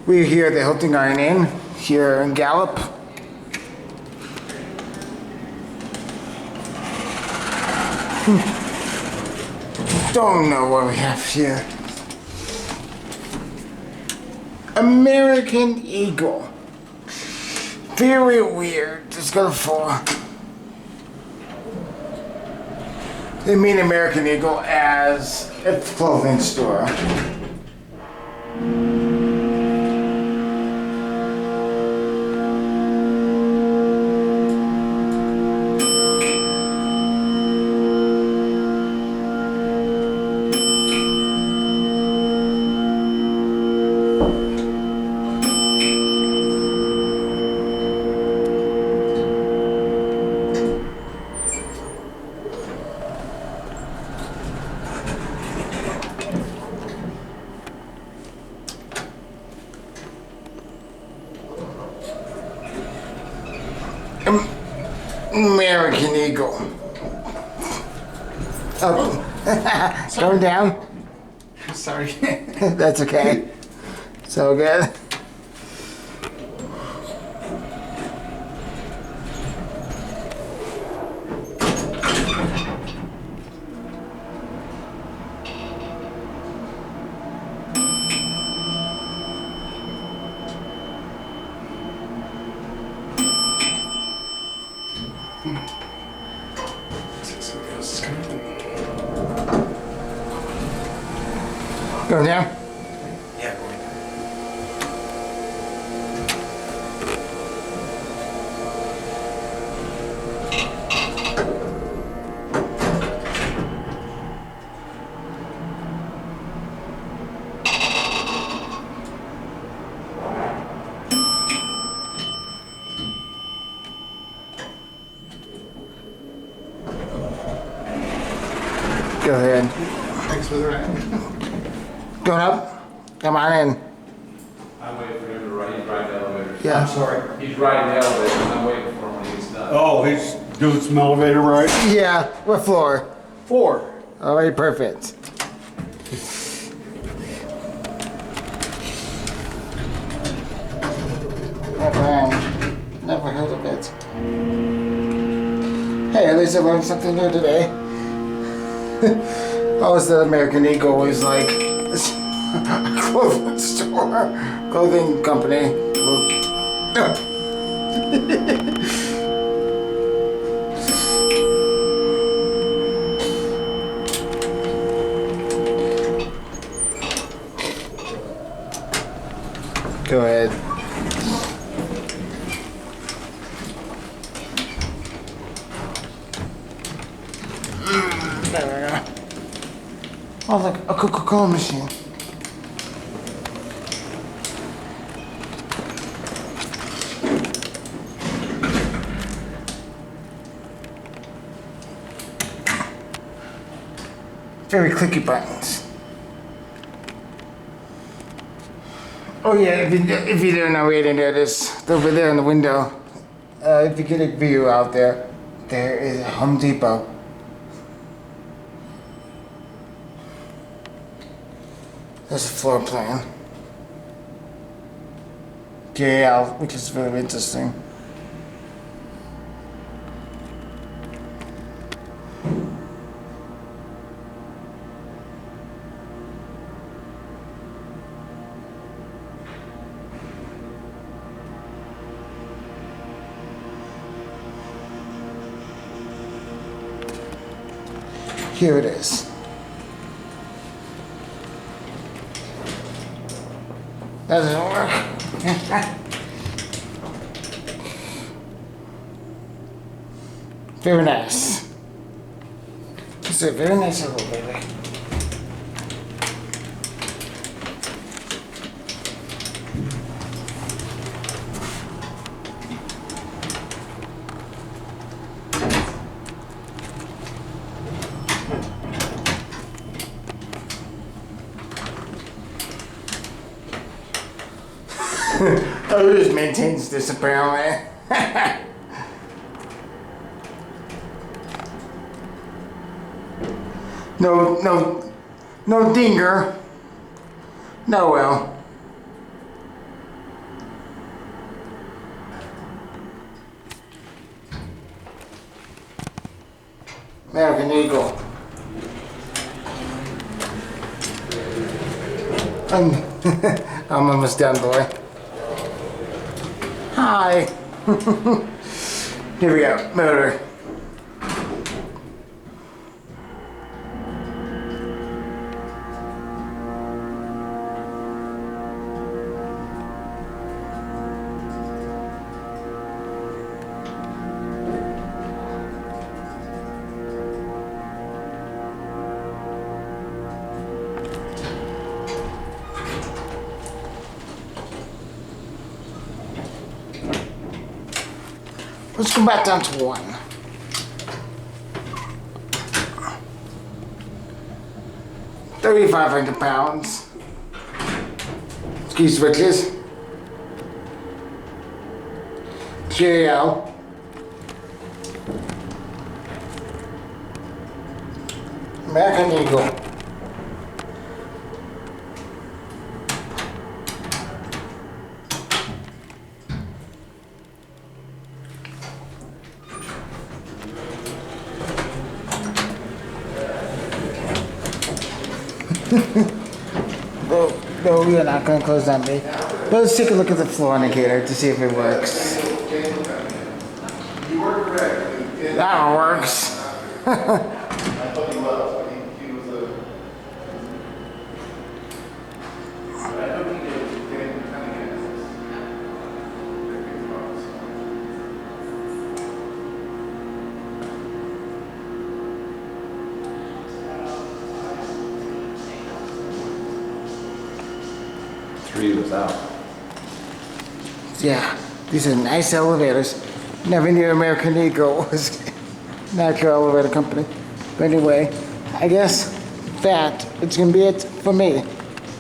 We're here at the Hilton Inn here in Gallup. Don't know what we have here. American Eagle. Very weird. Just go to 4. They mean American Eagle as a clothing store. American Eagle. Oh, going down? Sorry. That's okay. So good. Going down? Yeah, going. Go ahead. Thanks for the ride. Going up? Come on in. I'm waiting for him to ride. He's riding the elevator. Yeah. I'm sorry. He's riding the elevator. I'm waiting for him when he's done. Oh, he's doing some elevator rides? Yeah. What floor? 4. All right, perfect. Never heard of it. Hey, at least I learned something new today. Always the American Eagle was like a clothing store, clothing company. Go ahead. There we go. Oh, look, a Coca-Cola machine. Very clicky buttons. Oh yeah, if you don't know where to notice, over there in the window, if you get a view out there, there is a Home Depot. There's a floor plan. Yeah, which is very interesting. Here it is. That doesn't work. Very nice. It's a very nice little baby. Oh, he just maintains this apparently. No dinger. No well. American Eagle. I'm almost done, boy. Hi. Here we go. Motor. Let's go back down to 1. £3,500. Ski switches. Cheerio. American Eagle. No, you're not going to close on me. But let's take a look at the flow indicator to see if it works. That one works. Three was out. Yeah, these are nice elevators. Never knew American Eagle was natural elevator company. But anyway, I guess that it's gonna be it for me.